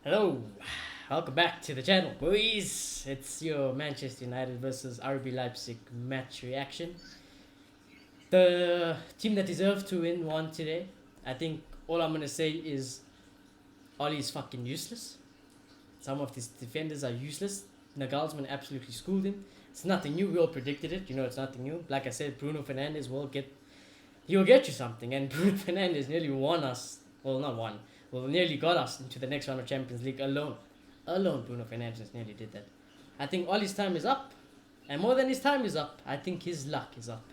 Hello, welcome back to the channel, boys. It's your Manchester United versus RB Leipzig match reaction. The team that deserved to win won today. I think all I'm gonna say is Oli is fucking useless. Some of these defenders are useless. Nagelsmann absolutely schooled him. It's nothing new. We all predicted it. It's nothing new. Like I said, Bruno Fernandes he'll get you something, and Bruno Fernandes nearly won us. Well, not won. Well, nearly got us into the next round of Champions League alone. Alone, Bruno Fernandes nearly did that. I think Ollie's time is up, and more than his time is up, I think his luck is up.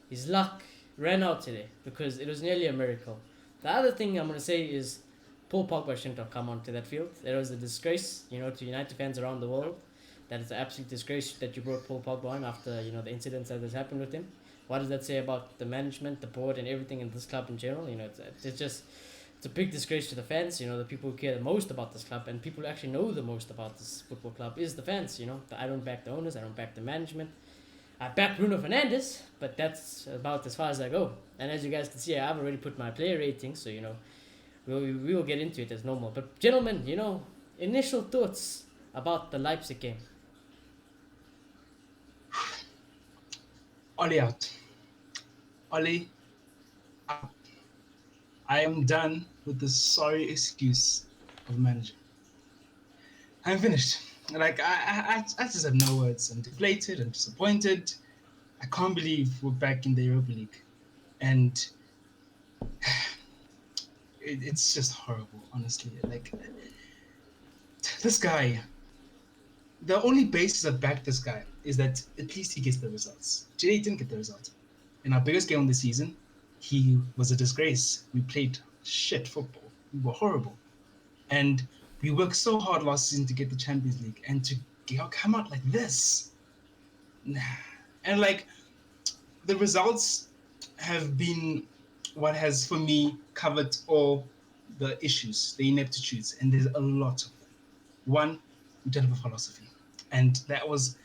His luck ran out today because it was nearly a miracle. The other thing I'm gonna say is Paul Pogba shouldn't have come onto that field. It was a disgrace, to United fans around the world. That is an absolute disgrace that you brought Paul Pogba on after the incidents that has happened with him. What does that say about the management, the board, and everything in this club in general? It's a big disgrace to the fans. The people who care the most about this club and people who actually know the most about this football club is the fans. I don't back the owners, I don't back the management. I back Bruno Fernandes, but that's about as far as I go. And as you guys can see, I've already put my player rating, so we will get into it as normal. But gentlemen, initial thoughts about the Leipzig game. Ollie out. Ollie out. I am done with the sorry excuse of manager. I'm finished. I just have no words. I'm deflated. I'm disappointed. I can't believe we're back in the Europa League, and it's just horrible. Honestly, this guy. The only basis I back this guy is that at least he gets the results. Today he didn't get the result. In our biggest game of the season, he was a disgrace. We played shit football. We were horrible. And we worked so hard last season to get the Champions League and to come out like this. And the results have been what has, for me, covered all the issues, the ineptitudes, and there's a lot of them. One, we don't have a philosophy. And that was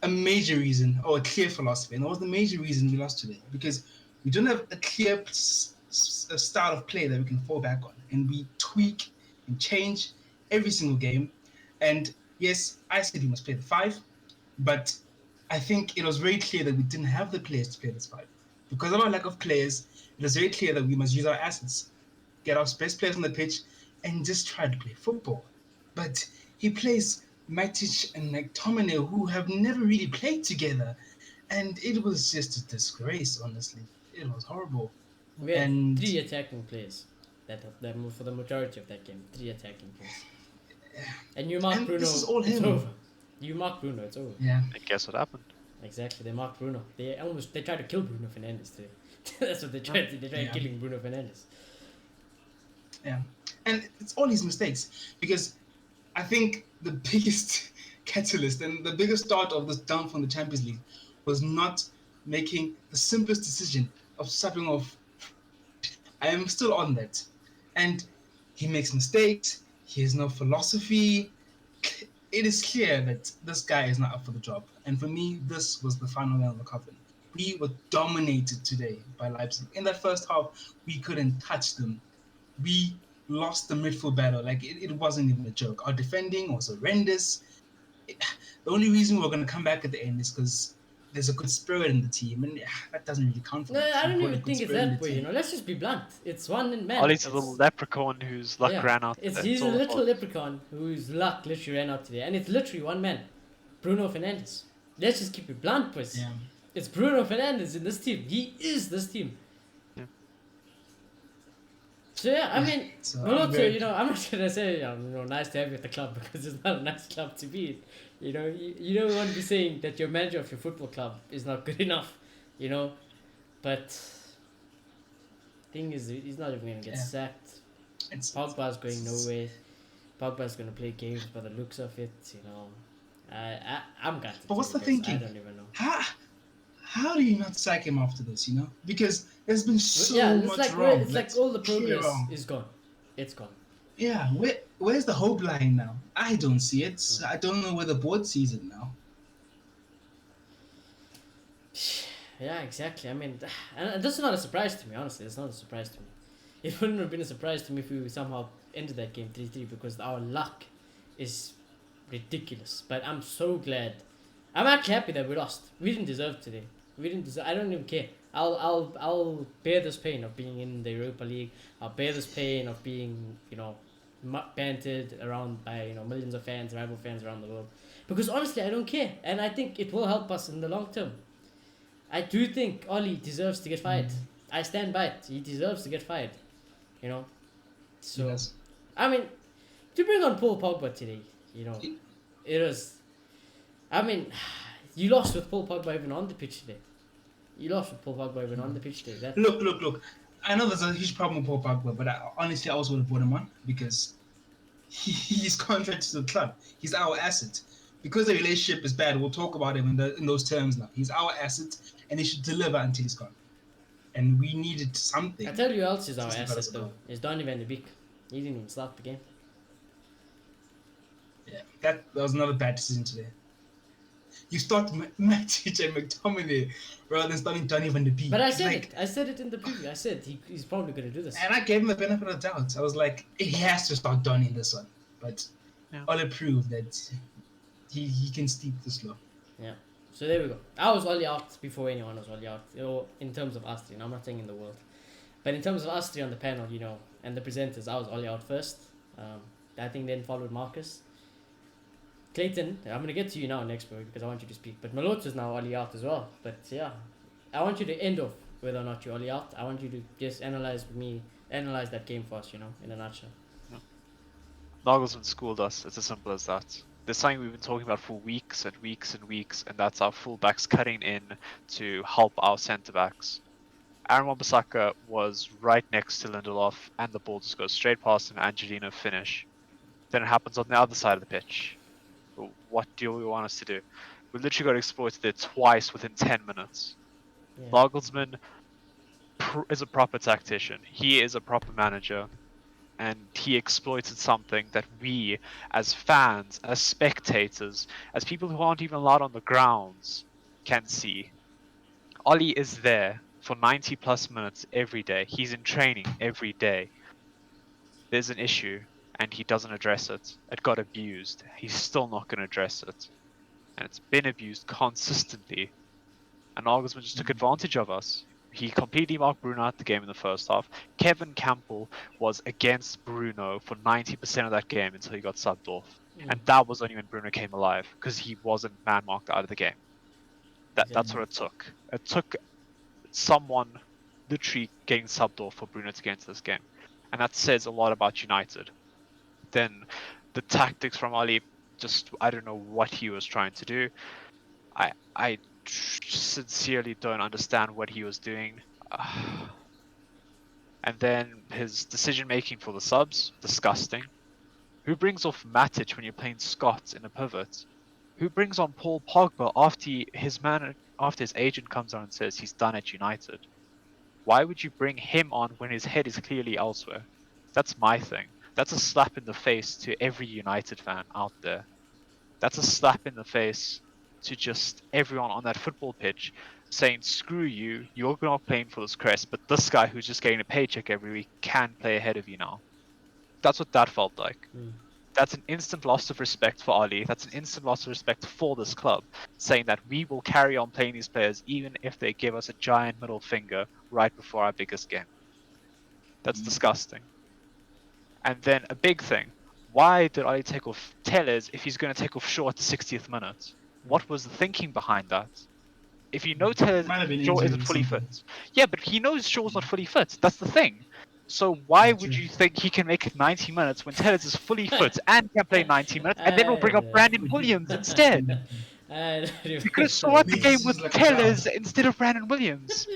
a major reason, or a clear philosophy, and that was the major reason we lost today, because we don't have a clear style of play that we can fall back on, and we tweak and change every single game. And yes, I said we must play the 5, but I think it was very clear that we didn't have the players to play this 5. Because of our lack of players, it was very clear that we must use our assets, get our best players on the pitch, and just try to play football. But he plays Matic and McTominay, who have never really played together, and it was just a disgrace. Honestly, it was horrible. We had 3 attacking players that for the majority of that game. 3 attacking players. And you mark Bruno. This is all him. It's over. You mark Bruno. It's over. Yeah. And guess what happened? Exactly. They marked Bruno. They tried to kill Bruno Fernandes today. That's what they tried to. They tried killing Bruno Fernandes. Yeah, and it's all his mistakes, because I think the biggest catalyst and the biggest start of this down from the Champions League was not making the simplest decision of subbing off. I am still on that. And he makes mistakes. He has no philosophy. It is clear that this guy is not up for the job. And for me, this was the final nail in the coffin. We were dominated today by Leipzig. In that first half, we couldn't touch them. We lost the midfield battle. It wasn't even a joke. Our defending was horrendous. The only reason we're going to come back at the end is because there's a good spirit in the team, and that doesn't really count for No, much. I don't even think it's that way. Let's just be blunt. It's one man. Ollie's a little leprechaun whose luck ran out. He's a little leprechaun whose luck literally ran out today, and it's literally one man, Bruno Fernandes. Let's just keep it blunt, boys. Yeah. It's Bruno Fernandes in this team. He is this team. So yeah, I mean, I'm not gonna say nice to have you at the club, because it's not a nice club to be in. You don't want to be saying that your manager of your football club is not good enough, But thing is, he's not even gonna get sacked. Pogba's going nowhere. Pogba's gonna play games by the looks of it. I'm gutted. But what's the thinking? I don't even know. How do you not sack him after this? Because there's been so much wrong. It's like all the progress is gone. It's gone. Yeah, where's the hope lying now? I don't see it. I don't know where the board sees it now. Yeah, exactly. I mean, and this is not a surprise to me. Honestly, it's not a surprise to me. it wouldn't have been a surprise to me if we somehow ended that game 3-3 because our luck is ridiculous. But I'm so glad. I'm actually happy that we lost. We didn't deserve today. We didn't deserve. I don't even care. I'll bear this pain of being in the Europa League. I'll bear this pain of being bantered around by millions of fans, rival fans around the world. Because honestly, I don't care, and I think it will help us in the long term. I do think Oli deserves to get fired. I stand by it. He deserves to get fired. So Yes. I mean, to bring on Paul Pogba today, it was. I mean, you lost with Paul Pogba even on the pitch today. You lost with Paul Pogba even on the pitch today. Look. I know there's a huge problem with Paul Pogba, but honestly, I also would have brought him on because he's contracted to the club. He's our asset. Because the relationship is bad, we'll talk about him in those terms now. He's our asset, and he should deliver until he's gone. And we needed something. I tell you who else is our Just asset because though. of Is Donny van de Beek. He didn't even start the game. Yeah, that was another bad decision today. You start Matic and McTominay rather than starting Donny van de Beek. But I said it. I said it in the preview. I said he's probably going to do this. And I gave him the benefit of the doubt. I was like, he has to start Donny in this one. But Ole proved that he can steep the slope. Yeah. So there we go. I was Oli out before anyone was Oli out. In terms of us three. I'm not saying in the world. But in terms of us three on the panel, and the presenters, I was Oli out first. I think then followed Marcus. Clayton, I'm going to get to you now next, bro, because I want you to speak. But Malot is now Oli out as well. But yeah, I want you to end off whether or not you're Oli out. I want you to just analyze that game for us, in a nutshell. Nagelsmann schooled us. It's as simple as that. There's something we've been talking about for weeks and weeks and weeks, and that's our fullbacks cutting in to help our centre-backs. Aaron Wan-Bissaka was right next to Lindelof, and the ball just goes straight past him, Angelino finish. Then it happens on the other side of the pitch. What do you want us to do? We literally got exploited there twice within 10 minutes. Yeah. Nagelsmann is a proper tactician. He is a proper manager. And he exploited something that we, as fans, as spectators, as people who aren't even allowed on the grounds, can see. Oli is there for 90 plus minutes every day. He's in training every day. There's an issue, and he doesn't address it. It got abused. He's still not going to address it. And it's been abused consistently. And Nagelsmann just took advantage of us. He completely marked Bruno out the game in the first half. Kevin Campbell was against Bruno for 90% of that game until he got subbed off. And that was only when Bruno came alive, because he wasn't man-marked out of the game. That's what it took. It took someone literally getting subbed off for Bruno to get into this game. And that says a lot about United. Then the tactics from Ali, I don't know what he was trying to do. I sincerely don't understand what he was doing. And then his decision making for the subs, disgusting. Who brings off Matic when you're playing Scott in a pivot? Who brings on Paul Pogba after his agent comes on and says he's done at United? Why would you bring him on when his head is clearly elsewhere? That's my thing. That's a slap in the face to every United fan out there. That's a slap in the face to just everyone on that football pitch saying, screw you, you're not playing for this crest, but this guy who's just getting a paycheck every week can play ahead of you now. That's what that felt like. That's an instant loss of respect for Ali. That's an instant loss of respect for this club, saying that we will carry on playing these players even if they give us a giant middle finger right before our biggest game. That's disgusting. And then a big thing. Why did Ali take off Tellers if he's going to take off Shaw at the 60th minute? What was the thinking behind that? If you know Shaw isn't fully fit. Yeah, but he knows Shaw's not fully fit. That's the thing. So why would you think he can make it 90 minutes when Tellers is fully fit and can play 90 minutes, and then we'll bring up Brandon Williams instead? We could have started the game with Tellers instead of Brandon Williams.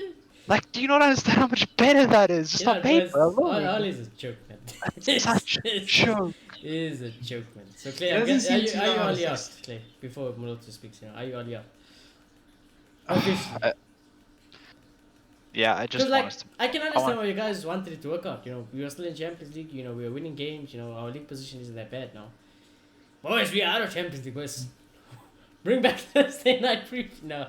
Like, do you not understand how much better that is? Just on paper alone. Ollie's a joke, man. It's such a joke. It is a joke, man. So Clay, are you Ollie out, Clay? Before Moloto speaks, are you Ollie out? Yeah, I just I can understand why you guys wanted it to work out. We were still in Champions League. We were winning games. Our league position isn't that bad now. Boys, we are out of Champions League, boys. Bring back Thursday night preview now.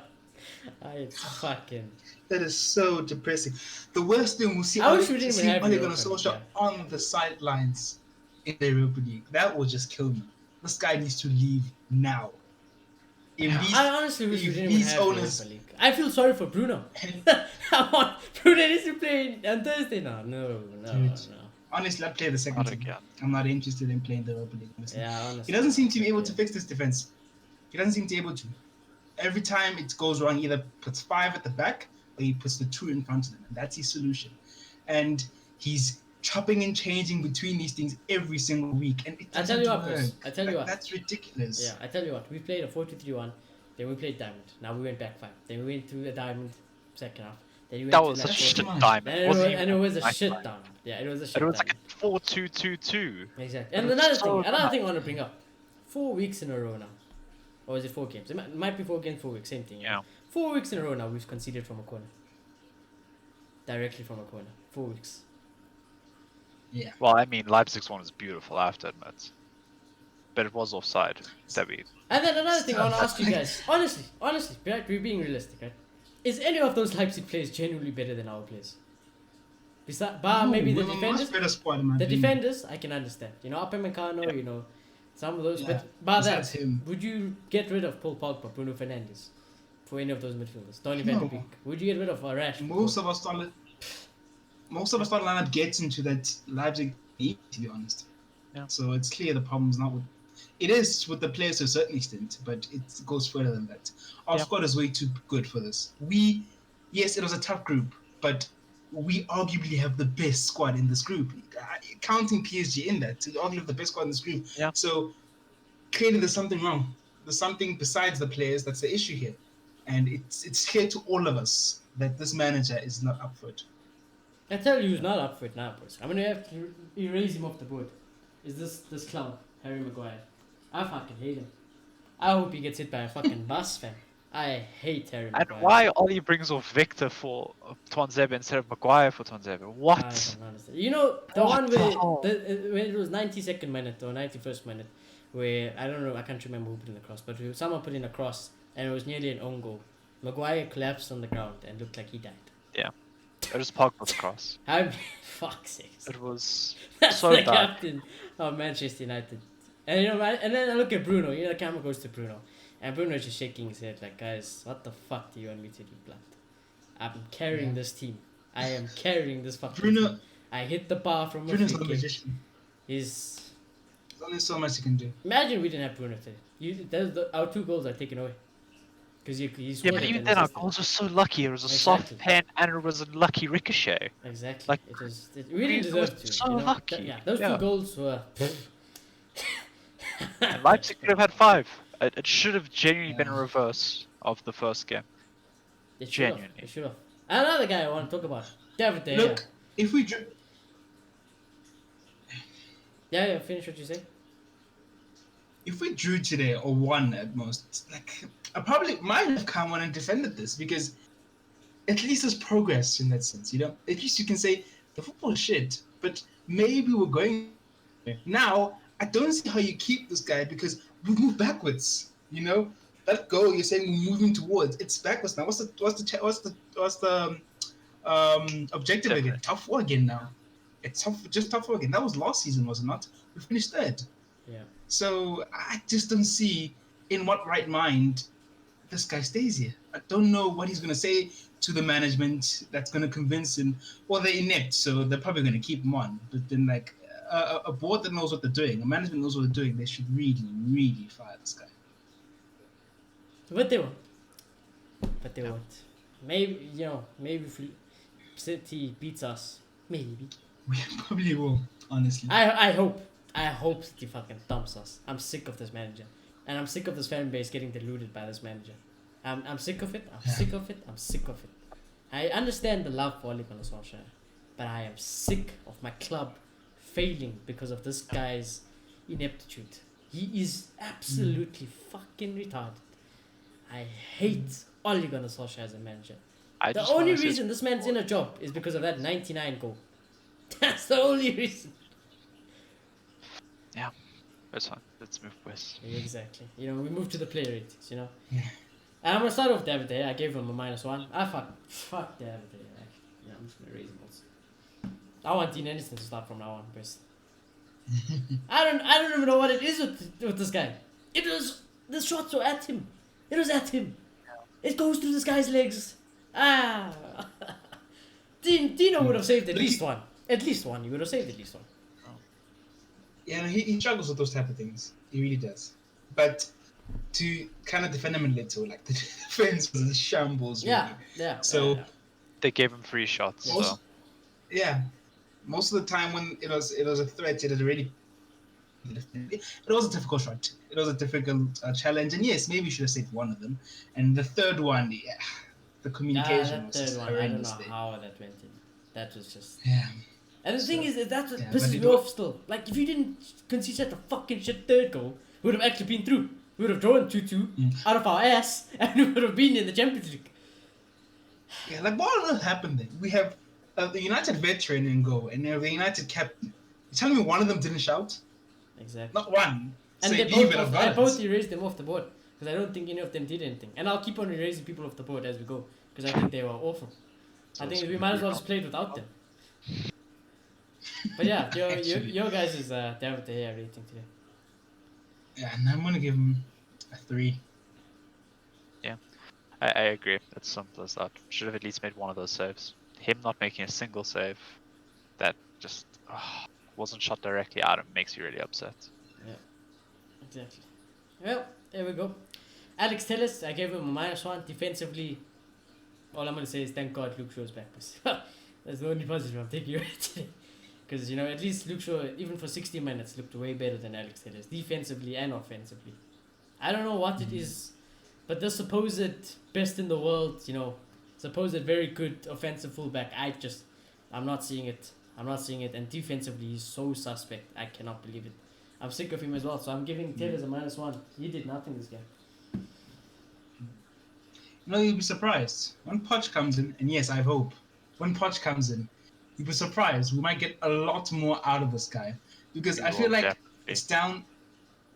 It's fucking. That is so depressing. The worst thing we'll see I Ole, wish we didn't see even have Ole Europa Gunnar League, Solskjaer yeah. on the sidelines in the Europa League. That will just kill me. This guy needs to leave now. If I honestly wish we if didn't even these have owners Europa League. I feel sorry for Bruno. I want Bruno needs to play on Thursday now. No. Dude. Honestly, I'd play the second Not team. again. I'm not interested in playing the Europa League. Honestly. Yeah, honestly. He doesn't seem to be able okay. to fix this defense. He doesn't seem to be able to. Every time it goes wrong, he either puts 5 at the back or he puts the 2 in front of them, and that's his solution. And he's chopping and changing between these things every single week, and it I doesn't tell you what, work. boss. I tell you what. That's ridiculous. Yeah, I tell you what. We played a 4-2-3-1. Then we played diamond. Now we went back 5. Then we went to a diamond second half. Then we went That to was a that shit fourth. diamond. And it was a shit down. Yeah, it was a shit It was down. like a 4-2-2-2. Exactly. And It was another so thing I want to bring up. 4 weeks in a row now. Or is it 4 games? It might be 4 games, 4 weeks. Same thing. Yeah. 4 weeks in a row now we've conceded from a corner. Directly from a corner. 4 weeks. Yeah. Well, I mean, Leipzig's one is beautiful, I have to admit. But it was offside. That we. And then another thing I want to ask you guys. Honestly, right, we're being realistic, right? Is any of those Leipzig players genuinely better than our players? Besides, maybe the we're a much defenders. better squad, in my The opinion. defenders, I can understand. You know, Upamecano, Yeah. you know, some of those. Yeah. But bar that, Besides him. would you get rid of Paul Pogba, Bruno Fernandes, for any of those midfielders? Donny Van de No. Beek. Would you get rid of Rash? Most of our starting lineup gets into that Leipzig league, to be honest. Yeah. So it's clear the problem's not with. It is with the players to a certain extent, but it goes further than that. Our Yeah. squad is way too good for this. Yes, it was a tough group, but we arguably have the best squad in this group. Counting PSG in that, we arguably have the best squad in this group. Yeah. So clearly there's something wrong. There's something besides the players that's the issue here. And it's clear to all of us that this manager is not up for it. I tell you, who's not up for it now, boys. I'm gonna have to erase him off the board. Is this clown, Harry Maguire? I fucking hate him. I hope he gets hit by a fucking bus, fam. I hate Harry And Maguire. why Ollie brings off Victor for Tuanzebe instead of Maguire for Tuanzebe? I What? don't understand. You know, the What one the where hell? when it was 92nd minute or 91st minute, where I don't know, I can't remember who put in the cross, but someone put in a cross and it was nearly an own goal. Maguire collapsed on the ground and looked like he died. It was Pogba's cross. I mean, fuck's sake. It was That's so the bad. captain of Manchester United. And you know, and then I look at Bruno. You know, the camera goes to Bruno, and Bruno's just shaking his head like, "Guys, what the fuck do you want me to do, Blunt? I'm carrying this team. I am carrying this fucking Bruno- team. I hit the bar from a Bruno's free not a kick. magician. He's There's only so much you can do. imagine we didn't have Bruno today. Our 2 goals are taken away because he Yeah, scored but it even and then our assisted. goals were so lucky. It was a Exactly. soft pen and it was a lucky ricochet. Exactly. Like, it was. We didn't it was deserve to. so you know? lucky. Yeah, those Yeah. 2 goals were. And Leipzig could have had 5. It should have genuinely been a Yeah. reverse of the first game. It should have. Genuinely. It should have. Another guy I want to talk about, David De Gea. Look, if we drew, Yeah, finish what you say. if we drew today or won at most, like I probably might have come on and defended this because at least there's progress in that sense, you know. At least you can say the football is shit, but maybe we're going. Now I don't see how you keep this guy because we've moved backwards. You know that goal you're saying we're moving towards, it's backwards now. What's the objective again? Top 4 again now. It's just top 4 again. That was last season, was it not? We finished third. Yeah. So I just don't see in what right mind this guy stays here. I don't know what he's going to say to the management that's going to convince him. Well, they're inept, so they're probably going to keep him on. But then, like, a board that knows what they're doing, a management knows what they're doing, they should really, really fire this guy. But they won't. But they won't. Maybe, you know, maybe if City beats us, maybe. We probably will, honestly. I hope City fucking dumps us. I'm sick of this manager. And I'm sick of this fan base getting deluded by this manager. I'm sick of it. I'm sick of it. I'm sick of it. I understand the love for Ole Gunnar Solskjaer, but I am sick of my club failing because of this guy's ineptitude. He is absolutely fucking retarded. I hate Ole Gunnar Solskjaer as a manager. I The just only wanna say- reason this man's in a job is because of that 99 goal. That's the only reason. That's fine. Let's move west. Exactly. You know, we move to the player ratings, you know. Yeah. And I'm gonna start off David there. I gave him a -1. Fuck David there. Actually, yeah, I'm just gonna raise him also. I want Dean Anderson to start from now on, best. I don't even know what it is with this guy. The shots were at him. It was at him. It goes through this guy's legs. Dino would have saved at least one. At least one. He would have saved at least one. Yeah, no, he struggles with those type of things. He really does. But to kind of defend him a little, like the defense was a shambles. Really. Yeah. So They gave him 3 shots. So. yeah, most of the time when it was a threat, it had already. It was a difficult shot. It was a difficult challenge, and yes, maybe you should have saved one of them. And the third one, yeah, the communication was just horrendous. I don't know how that went in. That was just. Yeah. And the thing is, that's what yeah, pisses me off still. Like, if you didn't concede such a fucking shit third goal, we would have actually been through. We would have drawn 2-2 out of our ass, and we would have been in the Champions League. Yeah, like what on earth happened then? We have the United veteran in goal, and the United captain. You're telling me one of them didn't shout? Exactly. Not one. And I both erased them off the board, because I don't think any of them did anything. And I'll keep on erasing people off the board as we go, because I think they were awful. I think we might as well just play without them. But yeah, your guys is David De Gea rating today. Yeah, and I'm gonna give him a 3. I agree. It's simple as that. Should have at least made one of those saves. Him not making a single save that just wasn't shot directly at him makes you really upset. Yeah, exactly. Well, there we go. Alex Telles, I gave him a -1 defensively. All I'm gonna say is thank God Luke Shaw's back. That's the only positive I'm taking away today. Because at least Luke Shaw, even for 60 minutes, looked way better than Alex Telles, defensively and offensively. I don't know what it is, but the supposed best in the world, supposed very good offensive fullback, I'm not seeing it. And defensively, he's so suspect. I cannot believe it. I'm sick of him as well, so I'm giving Telles a -1. He did nothing this game. You'll be surprised when Poch comes in, and yes, I have hope. When Poch comes in, you'll be surprised. We might get a lot more out of this guy because I feel like it's down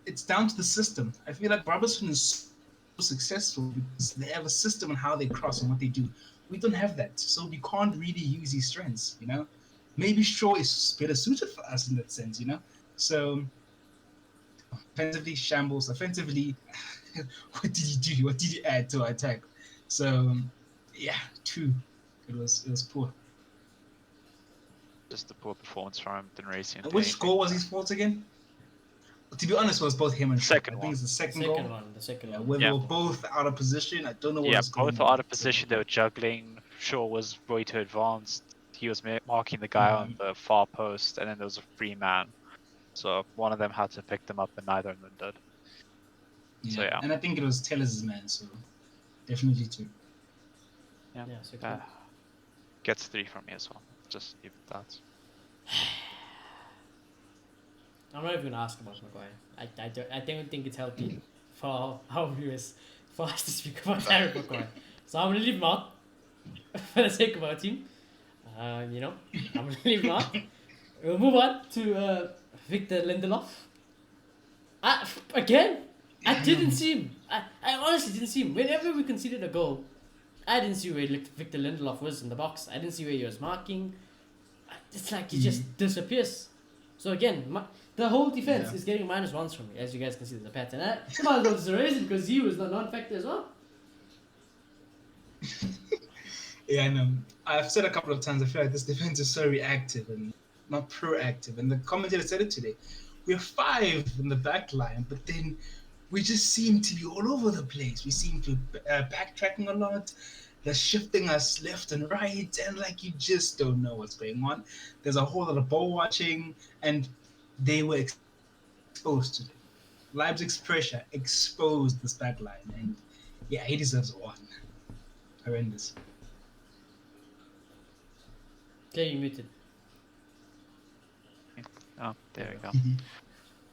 to the system. I feel like Robertson is so successful because they have a system on how they cross and what they do. We don't have that, so we can't really use his strengths. Maybe Shaw is better suited for us in that sense. So offensively, shambles. Offensively, what did he do? What did he add to our attack? So yeah, 2. It was poor. Just the poor performance from him. Didn't really see And which score was his fault again? To be honest, it was both him and Shaw. Second I think it's the second The goal. second one. The second one. Where they were both out of position. I don't know what Yeah, was going on. both were out of position. They were juggling. Shaw was way too advanced. He was marking the guy on the far post, and then there was a free man. So one of them had to pick them up, and neither of them did. Yeah. So yeah. And I think it was Tellers' man, so definitely 2. Yeah. So cool. Gets 3 from me as well. Just leave it that. I'm not even gonna ask about Maguire. I don't think it's healthy for our viewers for us to speak about Harry Maguire. So I'm gonna leave him out for the sake of our team. I'm gonna leave him out. We'll move on to Victor Lindelof. I didn't see him. I honestly didn't see him. Whenever we conceded a goal, I didn't see where Victor Lindelof was in the box. I didn't see where he was marking. It's like he just disappears. So again, the whole defense is getting -1s from me, as you guys can see there's a pattern. I might as well just erase it because he was the non-factor as well. Yeah, I know. I've said a couple of times, I feel like this defense is so reactive and not proactive. And the commentator said it today. We're 5 in the back line, but then we just seem to be all over the place. We seem to be backtracking a lot. They're shifting us left and right, and you just don't know what's going on. There's a whole lot of ball watching, and they were exposed to it. Leipzig's pressure exposed this back line, and yeah, he deserves a 1. Horrendous. Okay, you muted. Oh, there we go.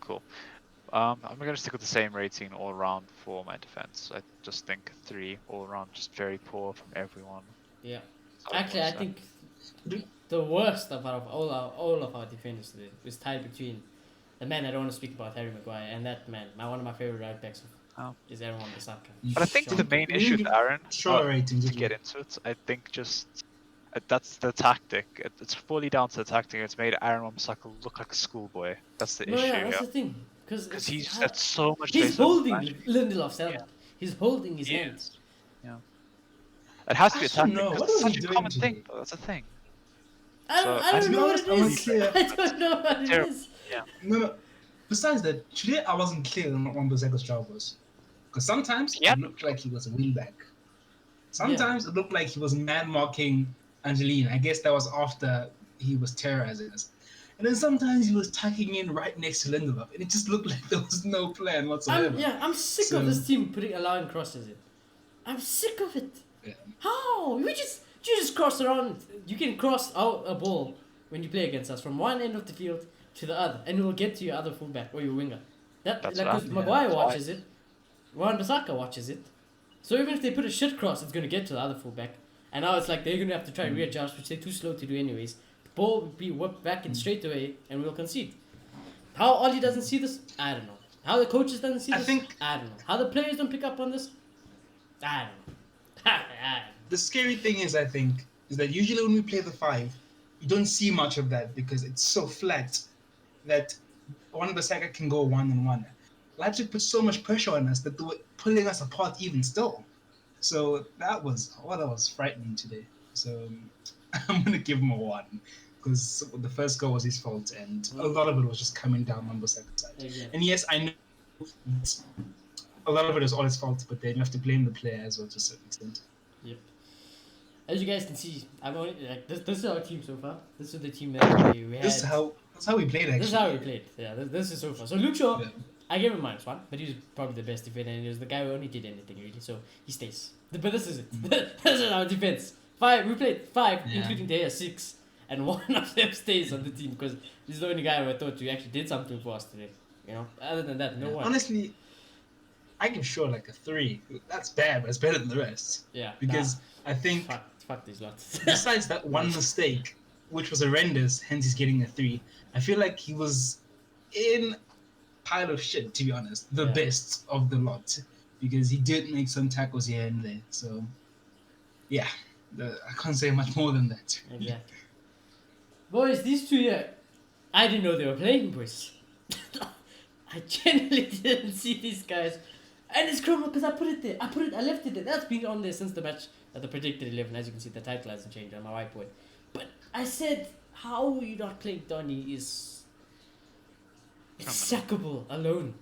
Cool. I'm going to stick with the same rating all around for my defense. I just think 3 all around, just very poor from everyone. Yeah. Actually, I think the worst of all of our defenders today was tied between the man I don't want to speak about, Harry Maguire, and that man, one of my favorite right backs is Aaron Wan-Bissaka. But I think the main We issue didn't with Aaron, Sure ratings. to did we? get into it, I think just that's the tactic. It's fully down to the tactic. It's made Aaron Wan-Bissaka look like a schoolboy. That's the No, issue yeah, that's here. the thing. Because Because he's just had so much he's space over the holding match. Lindelof's hand. Yeah. He's holding his He hand. is. Yeah. It has to be I a don't tactic know. because What it's was such he a doing common today? thing. Though. That's the thing. I So, don't to be know what honest, it I'm is. unclear. I don't know what it Terrible. is. Yeah. No. Besides that, today I wasn't clear on what Wan-Bissaka's job was. Because sometimes He had it no looked like he was a wingback. Sometimes it looked like he was man marking Angelina. I guess that was after he was terrorizing us. And then sometimes he was tucking in right next to Lindelof, and it just looked like there was no plan whatsoever. I'm sick of this team allowing crosses in. I'm sick of it. Yeah. How? You just cross around. You can cross out a ball when you play against us from one end of the field to the other, and it will get to your other fullback or your winger. That's Like what because happened. Maguire That's watches it, Wan-Bissaka watches it. So even if they put a shit cross, it's gonna get to the other fullback. And now it's like they're gonna have to try and readjust, which they're too slow to do anyways. The ball will be whipped back in straight away, and we'll concede. How Ollie doesn't see this, I don't know. How the coaches doesn't see this, I don't know. How the players don't pick up on this, I don't know. I don't know. The scary thing is, I think, is that usually when we play the 5, you don't see much of that because it's so flat that Wan-Bissaka can go 1-on-1. Leipzig put so much pressure on us that they were pulling us apart even still. So that was frightening today. So I'm gonna give him a 1 because the first goal was his fault, and a lot of it was just coming down Wan-Bissaka's side. Exactly. And yes, I know a lot of it is all his fault, but then you have to blame the player as well to a certain extent. Yep. As you guys can see, I'm only like this is our team so far. This is the team that we had. That's how we played actually. This is how we played. Yeah, this is so far. So Luke Shaw, Yeah. I gave him -1, but he was probably the best defender, and he was the guy who only did anything really. So he stays. But this is it. This is our defense. 5. We played 5, Yeah. including Daya 6, and one of them stays on the team because he's the only guy who I thought you actually did something for us today. You know, other than that, no one. Honestly, I give Shaw like a 3. That's bad, but it's better than the rest. Yeah. Because I think Fuck these lots. besides that one mistake, which was horrendous, hence he's getting a 3, I feel like he was in pile of shit, to be honest. The best of the lot. Because he did make some tackles here and there. So, yeah. I can't say much more than that. Exactly. Boys, these two here, I didn't know they were playing, boys. I genuinely didn't see these guys. And it's criminal because I put it there. I left it there. That's been on there since the match at the predicted 11. As you can see, the title hasn't changed on my whiteboard. But I said, how are you not playing Donny is... It's sackable alone.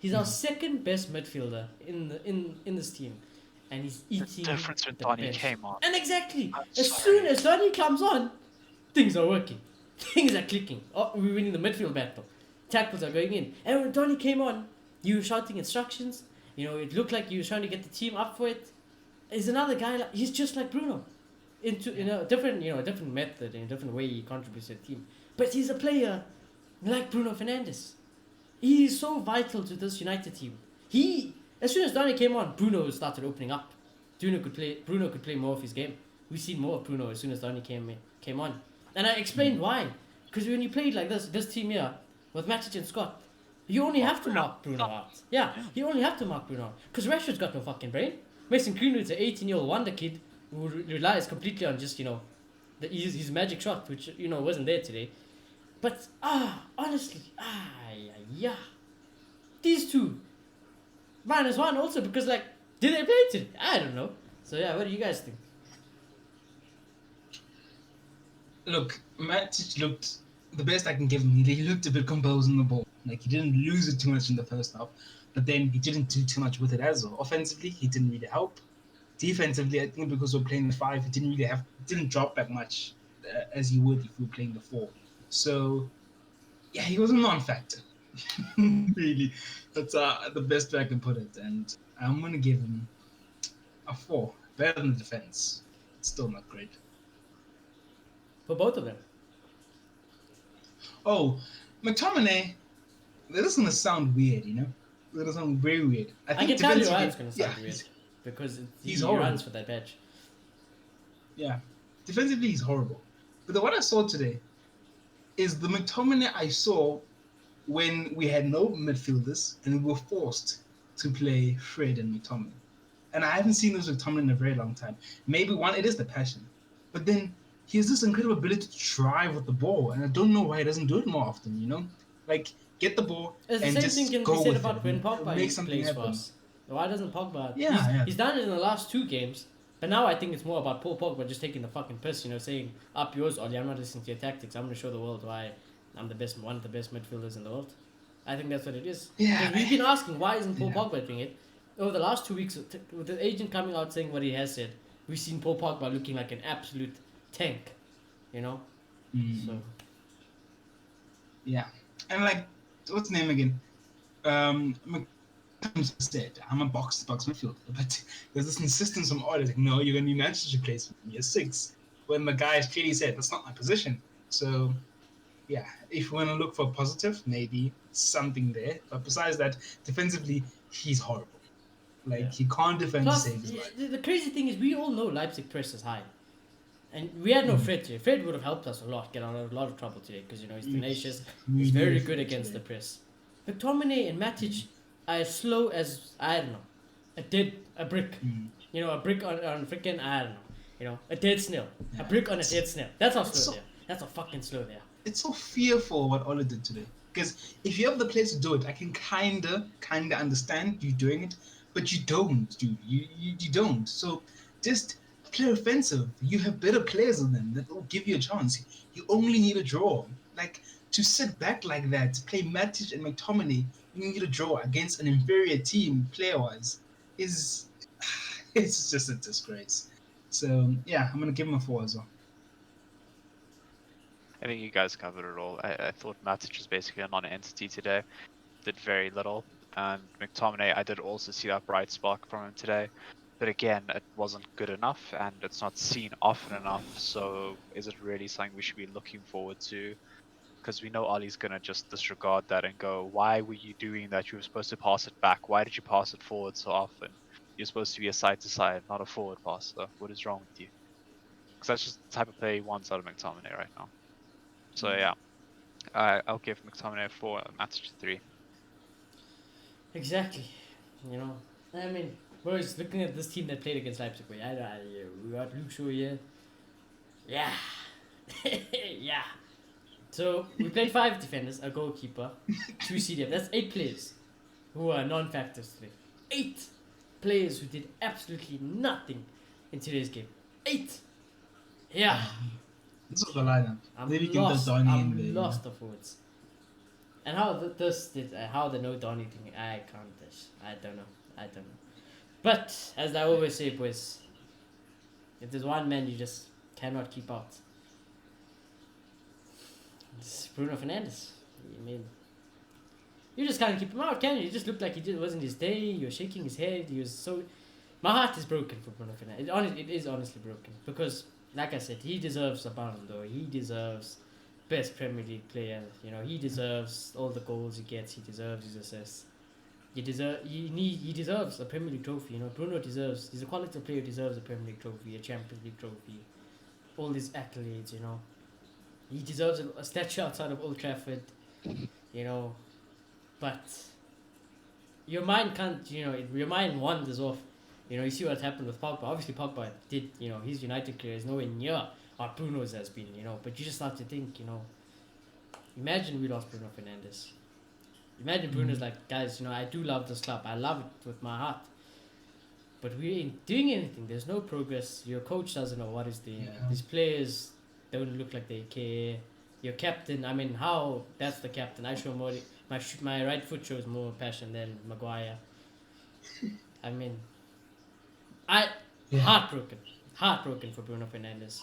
He's our second best midfielder in this team. And he's eating The difference when the Donny bench. came on. And exactly, I'm as sorry. soon as Donny comes on, things are working. Things are clicking. Oh, we're winning the midfield battle. Tackles are going in. And when Donny came on, you were shouting instructions. You know, it looked like you were trying to get the team up for it. He's another guy. He's just like Bruno, in a different method, in a different way he contributes to the team. But he's a player like Bruno Fernandes. He is so vital to this United team. As soon as Donny came on, Bruno started opening up. Bruno could play more of his game. We've seen more of Bruno as soon as Donny came on. And I explained why. Because when you played like this team here, with Matic and Scott, you only have to mark Bruno out. Yeah, you only have to mark Bruno out. Because Rashford's got no fucking brain. Mason Greenwood's an 18-year-old wonder kid who relies completely on just, his magic shot, which, wasn't there today. But, honestly, yeah. These two, -1 also, because, did they play today? I don't know. So, yeah, what do you guys think? Look, Matic looked the best I can give him. He looked a bit composed on the ball. Like, he didn't lose it too much in the first half, but then he didn't do too much with it as well. Offensively, he didn't really help. Defensively, I think because we're playing the 5, he didn't drop back much as he would if we were playing the 4. So, yeah, he was a non-factor. Really, that's the best way I can put it. And I'm gonna give him a 4. Better than the defense. It's still not great. For both of them. Oh, McTominay. That is gonna sound weird, That is sound very weird. I can tell you why it's gonna sound weird. Because he horrible. runs for that badge. Yeah, defensively he's horrible. But what I saw today is the McTominay I saw when we had no midfielders and we were forced to play Fred and McTominay. And I haven't seen this with Tomlin in a very long time. Maybe one, it is the passion, but then he has this incredible ability to drive with the ball, and I don't know why he doesn't do it more often. Like get the ball It's the and same thing just can be go said with it about when and Pogba make something plays for happen. us. Why doesn't Pogba? Yeah. He's done it in the last 2 games, but now I think it's more about Paul Pogba just taking the fucking piss, saying, up yours, Ollie, I'm not listening to your tactics. I'm going to show the world why I'm one of the best midfielders in the world. I think that's what it is. Yeah. Because we've been asking, why isn't Paul Yeah. Pogba doing it? Over the last 2 weeks, with the agent coming out saying what he has said, we've seen Paul Pogba looking like an absolute tank, So, Yeah. And like, what's his name again? Said, I'm a box midfielder, but there's this insistence from all like, no, you're gonna be Manchester place for me, you're 6. When the guy clearly said that's not my position. So yeah, if you want to look for positive, maybe something there. But besides that, defensively, he's horrible. Like Yeah. he can't defend to plus, save his life. the crazy thing is we all know Leipzig press is high. And we had no Fred today. Fred would have helped us a lot, get out of a lot of trouble today, because, he's tenacious. He's very good against the press. McTominay and Matic are as slow as, I don't know, a brick. A brick on freaking, I don't know, a dead snail. Yeah. A brick on a dead snail. That's how slow so- they are. That's how fucking slow they are. It's so fearful what Ole did today. Because if you have the players to do it, I can kinda understand you doing it, but you don't, dude. You don't. So just play offensive. You have better players than them that will give you a chance. You only need a draw. Like to sit back like that, play Matic and McTominay, you need a draw against an inferior team player-wise is it's just a disgrace. So yeah, I'm gonna give him a 4 as well. I think you guys covered it all. I thought Matic was basically a non-entity today. Did very little. And McTominay, I did also see that bright spark from him today. But again, it wasn't good enough and it's not seen often enough. So is it really something we should be looking forward to? Because we know Ollie's going to just disregard that and go, why were you doing that? You were supposed to pass it back. Why did you pass it forward so often? You're supposed to be a side-to-side, not a forward passer. What is wrong with you? Because that's just the type of play he wants out of McTominay right now. So yeah, I'll give McTominay a 4 and Matic a 3. Exactly. I mean, boys, looking at this team that played against Leipzig, we got Luke Shaw here. Yeah. Yeah. So, we played 5 defenders, a goalkeeper, 2 CDM. That's 8 players who are non-factors today. 8 players who did absolutely nothing in today's game. 8! Yeah. This is the lineup. I'm Maybe you can lost. put Donny in I'm there. lost of words. And how how the no Donny thing, I can't dish. I don't know. But as I always say, boys, if there's one man you just cannot keep out, it's Bruno Fernandes. I mean, you just can't keep him out, can you? He just looked like it wasn't his day. He was shaking his head. He was so. My heart is broken for Bruno Fernandes. It is honestly broken because, like I said, he deserves a Ballon d'Or. He deserves best Premier League player. He deserves all the goals he gets. He deserves his assists. He deserves a Premier League trophy. Bruno deserves. He's a quality player who deserves a Premier League trophy, a Champions League trophy, all these accolades. He deserves a statue outside of Old Trafford. But your mind can't. Your mind wanders off. You see what happened with Pogba. Obviously, Pogba did. His United career is nowhere near what Bruno's has been. But you just have to think. Imagine we lost Bruno Fernandes. Imagine Bruno's like, guys. I do love this club. I love it with my heart. But we ain't doing anything. There's no progress. Your coach doesn't know what he's doing. Yeah. His players don't look like they care. Your captain. I mean, how? That's the captain. I show more. My right foot shows more passion than Maguire. I mean. Heartbroken for Bruno Fernandes.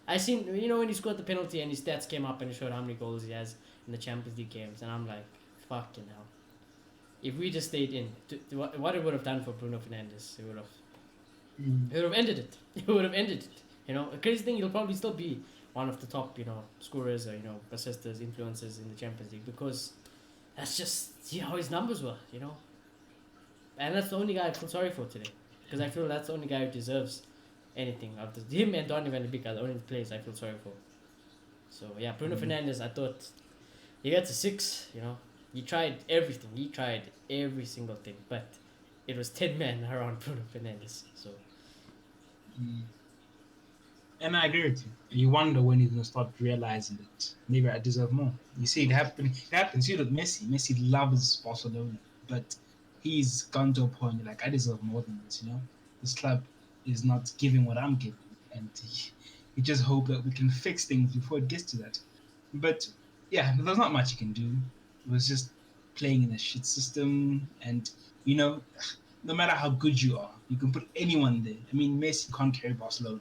I seen when he scored the penalty and his stats came up and showed how many goals he has in the Champions League games, and I'm like, fucking hell. If we just stayed in, what it would have done for Bruno Fernandes, it would have ended it. It would have ended it. A crazy thing, he'll probably still be one of the top scorers or assisters, influencers in the Champions League because that's just how his numbers were. And that's the only guy I feel sorry for today. Because I feel that's the only guy who deserves anything. Him and Donny van de Beek are the only players I feel sorry for. So, yeah, Bruno Fernandes, I thought he gets a 6, He tried everything. He tried every single thing. But it was 10 men around Bruno Fernandes. So And I agree with you. You wonder when he's gonna start realizing that maybe I deserve more. You see it happen. It happens. You look Messi. Messi loves Barcelona, but he's gone to a point like I deserve more than this. You know, this club is not giving what I'm giving, and he just hope that we can fix things before it gets to that. But yeah, there's not much you can do. It was just playing in a shit system, and you know, no matter how good you are, you can put anyone there. I mean, Messi can't carry Barcelona.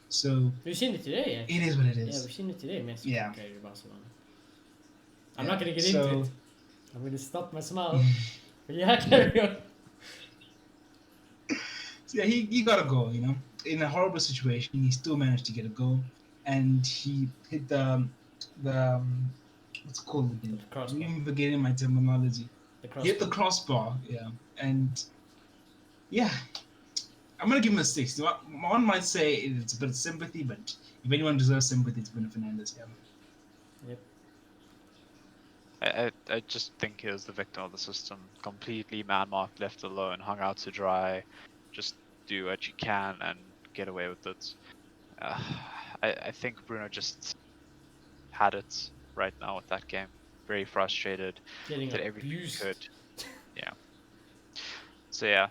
So we've seen it today, actually. it is what it Yeah, is. we've seen it today. Messi Yeah. can carry Barcelona. I'm Yeah. not going to get So- into it. I'm going to stop my smile. But yeah, carry on. So yeah, he got a goal, you know. In a horrible situation, he still managed to get a goal, and he hit the what's it called again? The crossbar. I'm even forgetting my terminology. The He hit the crossbar, yeah, and yeah, I'm gonna give him a 6. One might say it's a bit of sympathy, but if anyone deserves sympathy, it's Bruno Fernandes. Yeah. Yep. I just think he was the victim of the system. Completely man-marked, left alone, hung out to dry. Just do what you can and get away with it. I think Bruno just had it right now with that game. Very frustrated. Getting Did everything he abused. could. Yeah. So yeah,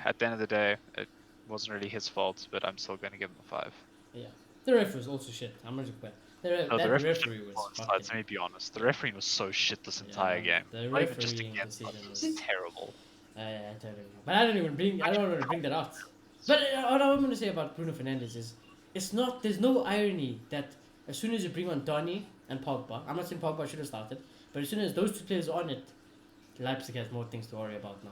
at the end of the day, it wasn't really his fault, but I'm still going to give him a 5. Yeah. The ref was also shit. I'm not just bad. No, That the referee was Let fucking... me be honest. The refereeing was so shit this Yeah, entire man, game. the Not even just refereeing against us. decision It was- was terrible. I don't know. But I don't want to bring that out. But what I'm going to say about Bruno Fernandes is, there's no irony that as soon as you bring on Donny and Pogba, I'm not saying Pogba should have started, but as soon as those two players are on it, Leipzig has more things to worry about now.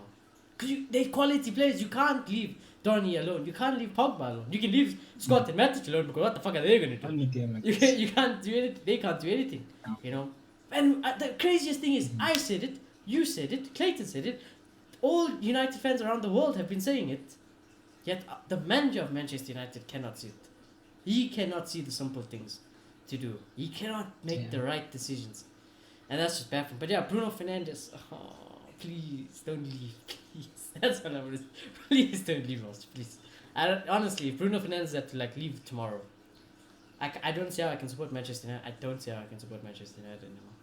Because they're quality players. You can't leave Donny alone. You can't leave Pogba alone. You can leave Scott and Matic alone because what the fuck are they going to do? Only game like You this. can't do anything. They can't do anything. You know. And the craziest thing is, I said it, you said it, Clayton said it. All United fans around the world have been saying it. Yet the manager of Manchester United cannot see it. He cannot see the simple things to do. He cannot make the right decisions, and that's just baffling. But yeah, Bruno Fernandes. Oh, please don't leave. Please, that's what I'm gonna say. Please don't leave us. Please. Honestly, if Bruno Fernandes had to leave tomorrow, I don't see how I can support Manchester United. I don't see how I can support Manchester United anymore.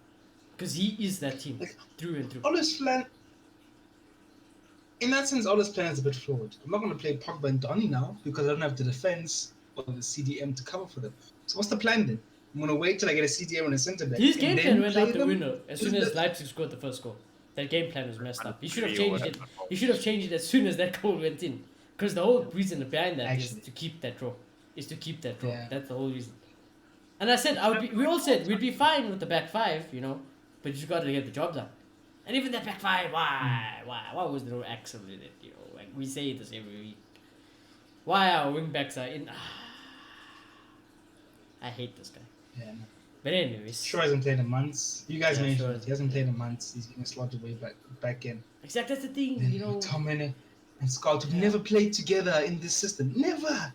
Because he is that team through and through. Ole's plan, in that sense, Ole's plan is a bit flawed. I'm not going to play Pogba and Donny now because I don't have the defense or the CDM to cover for them. So what's the plan then? I'm going to wait till I get a CDM and a centre back. His and game then plan went play out the them? window as soon Isn't as that- Leipzig scored the first goal. That game plan was messed up. He should have Three or changed it. whatever. He should have changed it as soon as that goal went in. Because the whole reason behind that Actually. is to keep that draw. Yeah. That's the whole reason. And I said we all said we'd be fine with the back five, you know, but you just got to get the job done. And even that back five, why was there no axle in it? You know, like we say this every week. Why our wing backs are in? I hate this guy. Yeah, no. But anyways, Sure hasn't played in months. You guys Yeah, mentioned sure. it. He hasn't played in months. He's going to slot away back in. exactly that's the thing, Then you know. McTominay and Scott have Yeah. never played together in this system. Never.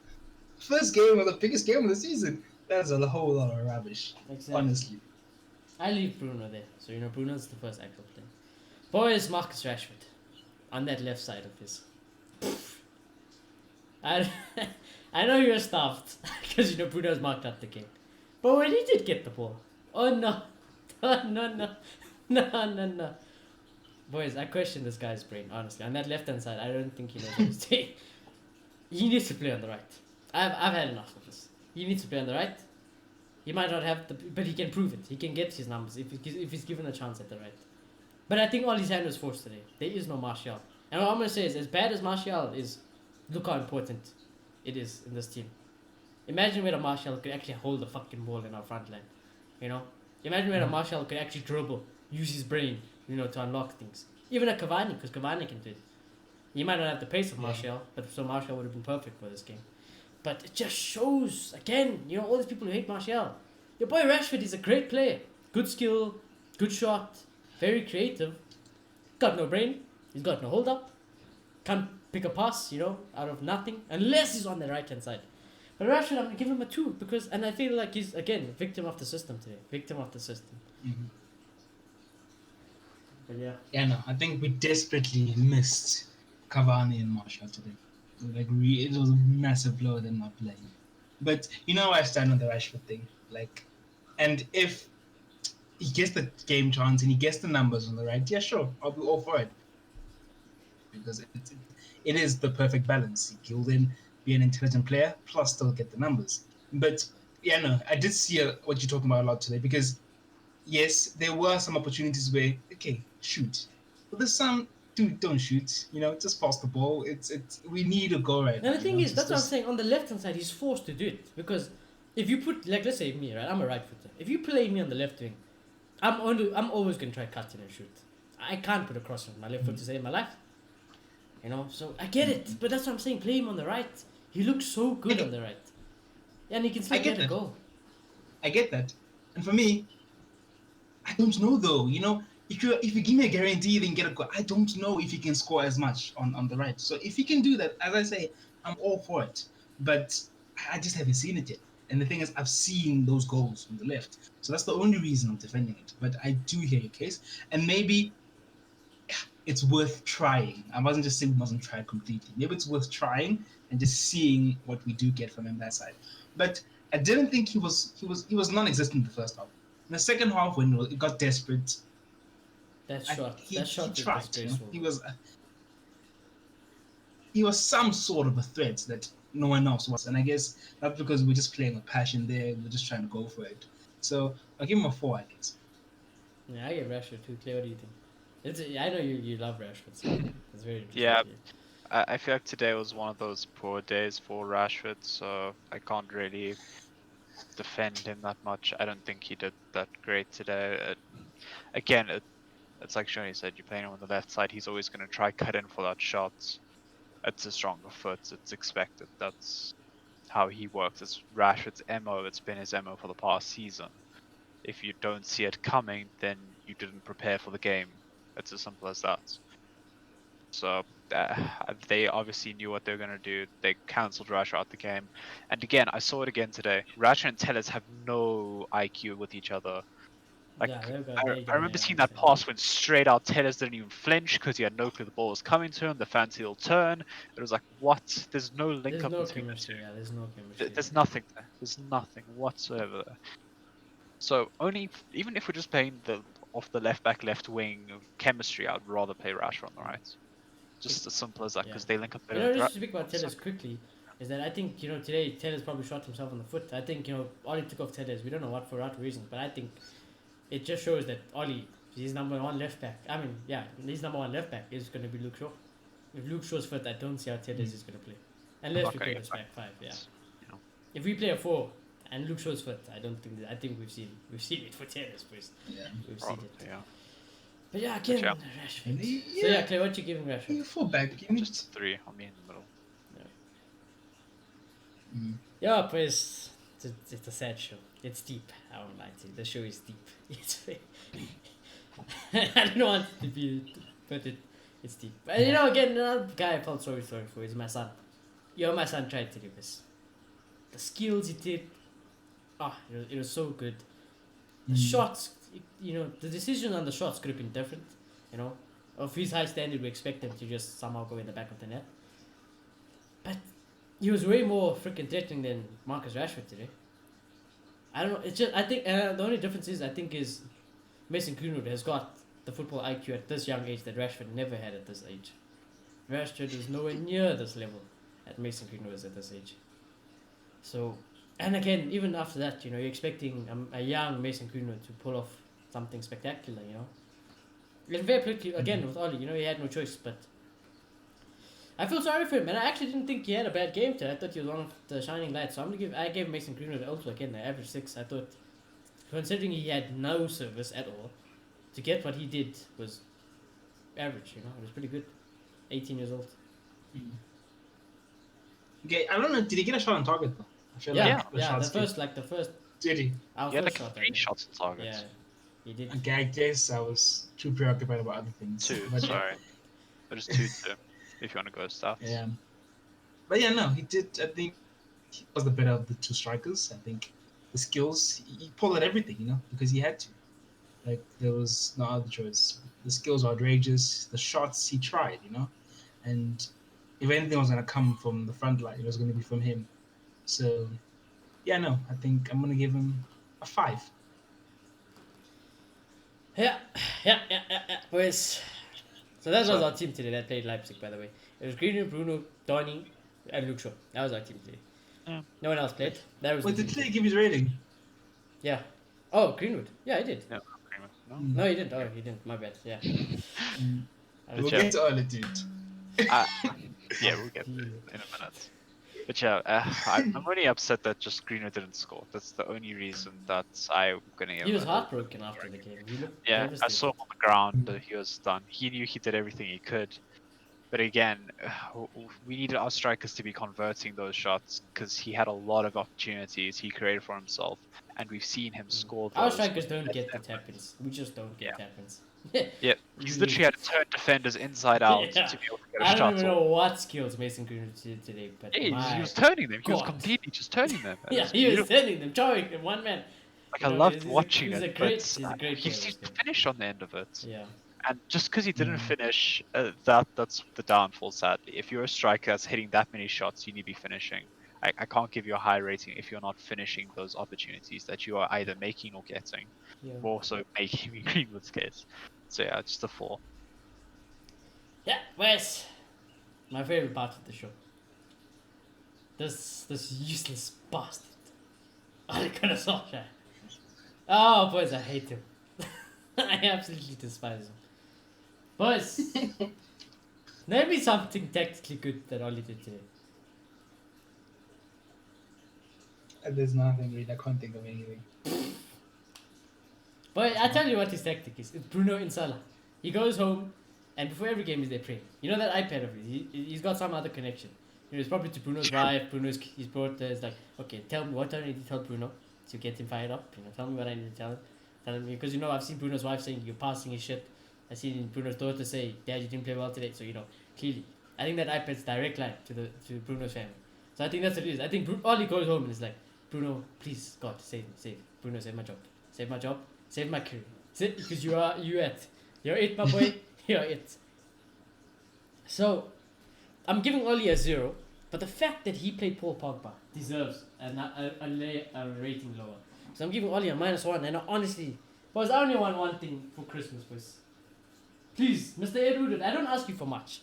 First game of the biggest game of the season. That's a whole lot of rubbish. Exactly. Honestly. I leave Bruno there. So, you know, Bruno's the first actual player. Boys, Marcus Rashford. On that left side of his. I know you're stuffed. Because, you know, Bruno's marked up the game. But when he did get the ball. Oh, no. Oh, no. Boys, I question this guy's brain, honestly. On that left-hand side, I don't think he knows what he's doing. He needs to play on the right. I've had enough of this. He needs to play on the right. He might not have but he can prove it. He can get his numbers if he's given a chance at the right. But I think all his hand was forced today. There is no Martial. And what I'm gonna say is, as bad as Martial is, look how important it is in this team. Imagine where a Martial could actually hold the fucking ball in our front line. You know? Imagine where a Martial could actually dribble, use his brain, you know, to unlock things. Even a Cavani, because Cavani can do it. He might not have the pace of Martial, but so Martial would have been perfect for this game. But it just shows, again, you know, all these people who hate Martial. Your boy Rashford is a great player. Good skill, good shot, very creative. Got no brain, he's got no hold up. Can't pick a pass, you know, out of nothing, unless he's on the right hand side. But Rashford, I'm going to give him a 2 because, and I feel like he's, again, victim of the system today. Victim of the system. Mm-hmm. But yeah. Yeah, no, I think we desperately missed Cavani and Martial today. Like, it was a massive blow them not playing. But you know, I stand on the Rashford thing. Like, and if he gets the game chance and he gets the numbers on the right, yeah, sure, I'll be all for it because it is the perfect balance. He'll then be an intelligent player plus still get the numbers. But yeah, no, I did see what you're talking about a lot today because yes, there were some opportunities where okay, shoot, but there's some dude don't shoot. You know, just pass the ball. It's we need a goal right now. And the thing You know, is, that's what I'm saying. On the left hand side, he's forced to do it because if you put, like, let's say me, right? I'm a right footer. If you play me on the left wing, I'm always gonna try cut in and shoot. I can't put a cross on my left foot to save my life. You know, so I get it, but that's what I'm saying. Play him on the right. He looks so good on the right, and he can still get a goal. I get that, and for me, I don't know though. You know, if you give me a guarantee, then get a goal. I don't know if he can score as much on the right. So if he can do that, as I say, I'm all for it. But I just haven't seen it yet. And the thing is, I've seen those goals on the left. So that's the only reason I'm defending it. But I do hear your case, and maybe it's worth trying. I wasn't just saying we mustn't try completely. Maybe it's worth trying and just seeing what we do get from him that side. But I didn't think he was non-existent in the first half. In the second half, when it got desperate, that shot he tried. You know? He was some sort of a threat that no one else was, and I guess that's because we're just playing with passion there. We're just trying to go for it. So I'll give him a 4, I guess. Yeah, I give Rashford 2. Clay, what do you think? I know you love Rashford, so it's very interesting. Yeah, I feel like today was one of those poor days for Rashford, so I can't really defend him that much. I don't think he did that great today. Again, it's like Shoni said, you're playing him on the left side, he's always going to try cut in for that shot. It's a stronger foot, it's expected. That's how he works. It's Rashford's MO, it's been his MO for the past season. If you don't see it coming, then you didn't prepare for the game. It's as simple as that. So they obviously knew what they were going to do. They cancelled Rashford out the game. And again, I saw it again today. Rashford and Telles have no IQ with each other. Like, I remember seeing that pass went straight out. Telles didn't even flinch because he had no clue the ball was coming to him. The fancy little turn. It was like, what? There's no link up between the two. Yeah, there's no chemistry. There's nothing there. There's nothing whatsoever there. So even if we're just playing off the left back, left wing chemistry, I'd rather play Rashford on the right. Just as simple as that, because they link up better. You know, just to speak about Telles quickly, is that I think, today Telles probably shot himself on the foot. I think, Ollie took off Telles. We don't know what for what reason, but I think it just shows that Ollie, his number one left back. His number one left back is going to be Luke Shaw. If Luke Shaw's fit, I don't see how Telles is going to play. Unless we play this back 5, yeah. If we play a 4 and Luke Shaw's fit, I think we've seen it for Telles, please. Yeah, we've seen it. Yeah. But yeah, again, Rashford. So yeah, Clay, what you giving Rashford? 4 back. Just a 3. I'll be in the middle. Yeah, pues it's a sad show. It's deep. I won't lie to you. The show is deep. It's I don't want it to be, but it's deep. But again, another guy I felt sorry for is my son. My son tried to do this. The skills he did, it was so good. The shots, the decision on the shots could have been different. Of his high standard, we expect him to just somehow go in the back of the net. But he was way more freaking threatening than Marcus Rashford today. I don't know. It's just, I think the only difference is Mason Greenwood has got the football IQ at this young age that Rashford never had at this age. Rashford is nowhere near this level that Mason Greenwood is at this age. So, and again, even after that, you're expecting a young Mason Greenwood to pull off something spectacular, And very quickly, again, with Ollie, he had no choice, but I feel sorry for him, and I actually didn't think he had a bad game today. I thought he was one of the shining lights. So I gave Mason Greenwood also again the average 6. I thought, considering he had no service at all, to get what he did was average. It was pretty good. 18 years old. Okay, I don't know. Did he get a shot on target though? I feel the first. Did he? He had 3 shots on target. Yeah, he did. Okay, I guess I was too preoccupied about other things. 2, sorry. There's 2 too. If you want to go stats. Yeah. But yeah, no, he did. I think he was the better of the 2 strikers. I think the skills, he pulled at everything, because he had to. Like, there was no other choice. The skills were outrageous. The shots, he tried, and if anything was gonna come from the front line, it was gonna be from him. So yeah, no, I think I'm gonna give him a 5. Yeah. Pues, so that was So- our team today that played Leipzig, by the way. It was Greenwood, Bruno, Donny, and Luke Shaw. That was our team today. Yeah. No one else played. That was Wait, the did team Clay today. give his rating? Yeah. Oh, Greenwood. Yeah, he did. No, no. No, he didn't. Oh, he didn't. My bad. Yeah. Mm. I We'll was- get to all of it. Yeah, we'll get there in a minute. But yeah, I'm really upset that just Greenwood didn't score. That's the only reason that I'm gonna give He was him. heartbroken after the game. He looked Yeah, I devastated. saw him on the ground. He was done. He knew he did everything he could. But again, we needed our strikers to be converting those shots because he had a lot of opportunities he created for himself, and we've seen him score those. Our strikers don't get the tap-ins. We just don't get tap-ins. Yeah, he's literally had to turn defenders inside out Yeah. to be able to get a I don't shot. even know what skills Mason Greenwood did today, but Yeah, he was turning them. He was God. completely just turning them. It yeah, was he was beautiful. sending them, throwing them, one man. Like You I know, loved he's a- watching he's a it, great- but he's a great he player, seemed to okay. finish on the end of it. Yeah. And just because he didn't finish, that's the downfall. Sadly, if you're a striker that's hitting that many shots, you need to be finishing. I can't give you a high rating if you're not finishing those opportunities that you are either making or getting. Yeah. More so making in Greenwood's case. So yeah, just a 4. Yeah, Wes. My favorite part of the show. This useless bastard. Ole Gunnar Solskjaer. Oh, boys, I hate him. I absolutely despise him. Boys, name me something tactically good that Ole did today. There's nothing really. I can't think of anything. But I tell you what his tactic is. It's Bruno in Salah. He goes home, and before every game, he's there praying. You know that iPad of his? He's got some other connection. You know, it's probably to Bruno's wife. He's brought there. It's like, okay, tell me what I need to tell Bruno to get him fired up. You know, tell me what I need to tell him. Tell him because you know I've seen Bruno's wife saying you're passing his shit. I've seen Bruno's daughter say, Dad, you didn't play well today. So you know, clearly, I think that iPad's direct line to Bruno's family. So I think that's what it is. I think Oli goes home and is like, Bruno, please, God, save me. Bruno, save my job. Save my career. Because you're it, my boy. You're it. So, I'm giving Oli a 0, but the fact that he played Paul Pogba deserves a rating lower. So I'm giving Oli a -1, and honestly, boys, I only want one thing for Christmas, boys. Please, Mr. Edward, I don't ask you for much.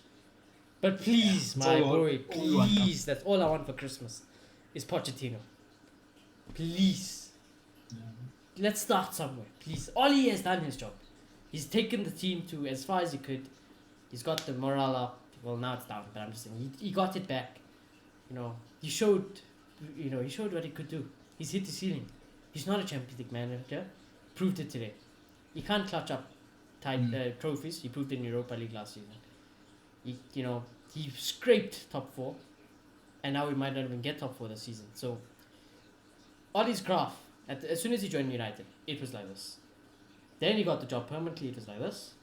But please, That's my all- boy, all you want, please, that's all I want for Christmas, is Pochettino. Please. Let's start somewhere, please. Oli has done his job. He's taken the team to as far as he could. He's got the morale up. Well, now it's down, but I'm just saying he got it back. You know, he showed what he could do. He's hit the ceiling. He's not a Champions League manager. Proved it today. He can't clutch up trophies. He proved it in Europa League last season. He scraped top 4, and now we might not even get top 4 this season. So, Oli's graph, as soon as he joined United, it was like this. Then he got the job permanently, it was like this.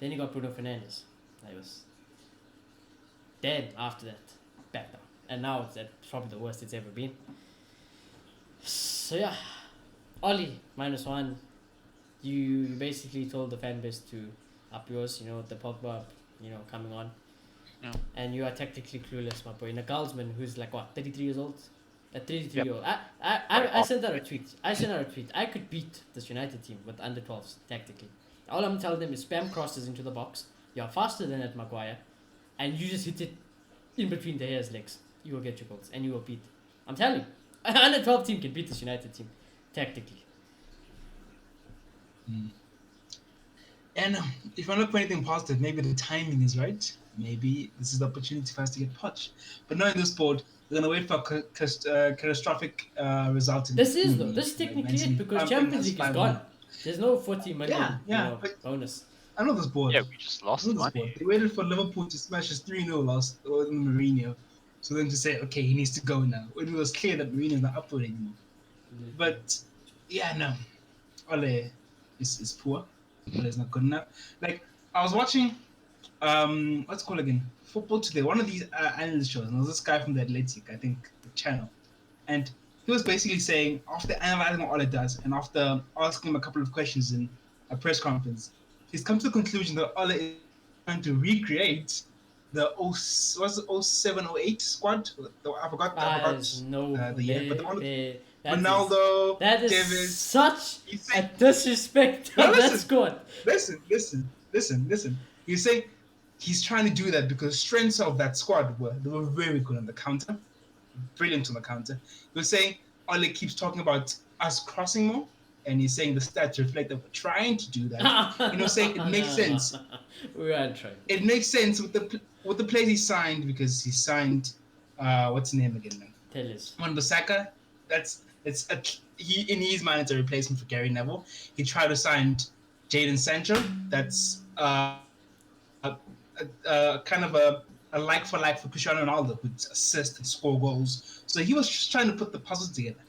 Then he got Bruno Fernandes, like this. Then, after that, back down. And now it's probably the worst it's ever been. So yeah, Oli, -1. You basically told the fan base to up yours, the Pogba, coming on. No. And you are technically clueless, my boy. Nagelsmann, who's like, what, 33 years old? At 33 Yep. years old. I sent out a tweet. I could beat this United team with under 12s, tactically. All I'm telling them is spam crosses into the box. You're faster than Ed Maguire. And you just hit it in between the hair's legs. You will get your goals. And you will beat. I'm telling you. An under 12 team can beat this United team, tactically. And if I look for anything positive, maybe the timing is right. Maybe this is the opportunity for us to get Poch. But knowing this board, we're going to wait for a catastrophic result. This is technically it because Champions League is gone. There's no 40 million but bonus. I know this board. Yeah, we just lost I know this money. board. They waited for Liverpool to smash us 3-0 last in Mourinho. So then to say, okay, he needs to go now. It was clear that Mourinho's not up for it anymore. But yeah, no. Ole is poor. Ole is not good enough. Like, I was watching what's it called again? Football Today, one of these analyst shows, and there was this guy from the Athletic, I think, the channel. And he was basically saying, after analyzing what Ole does, and after asking him a couple of questions in a press conference, he's come to the conclusion that Ole is trying to recreate the was it 0708 squad. I Guys, forgot no, the year, but the one with Ronaldo, that is Davis. such You a say disrespect no? of that squad. Listen. You say he's trying to do that because strengths of that squad were very good on the counter, brilliant on the counter. He was saying Ole keeps talking about us crossing more, and he's saying the stats reflect that we're trying to do that. Saying it makes sense. We are trying. It makes sense with the players he signed because he signed what's his name again, man? Tell us. Wan-Bissaka. He in his mind it's a replacement for Gary Neville. He tried to sign Jadon Sancho. That's kind of a like for like for Cristiano Ronaldo, who assist and score goals. So he was just trying to put the puzzle together.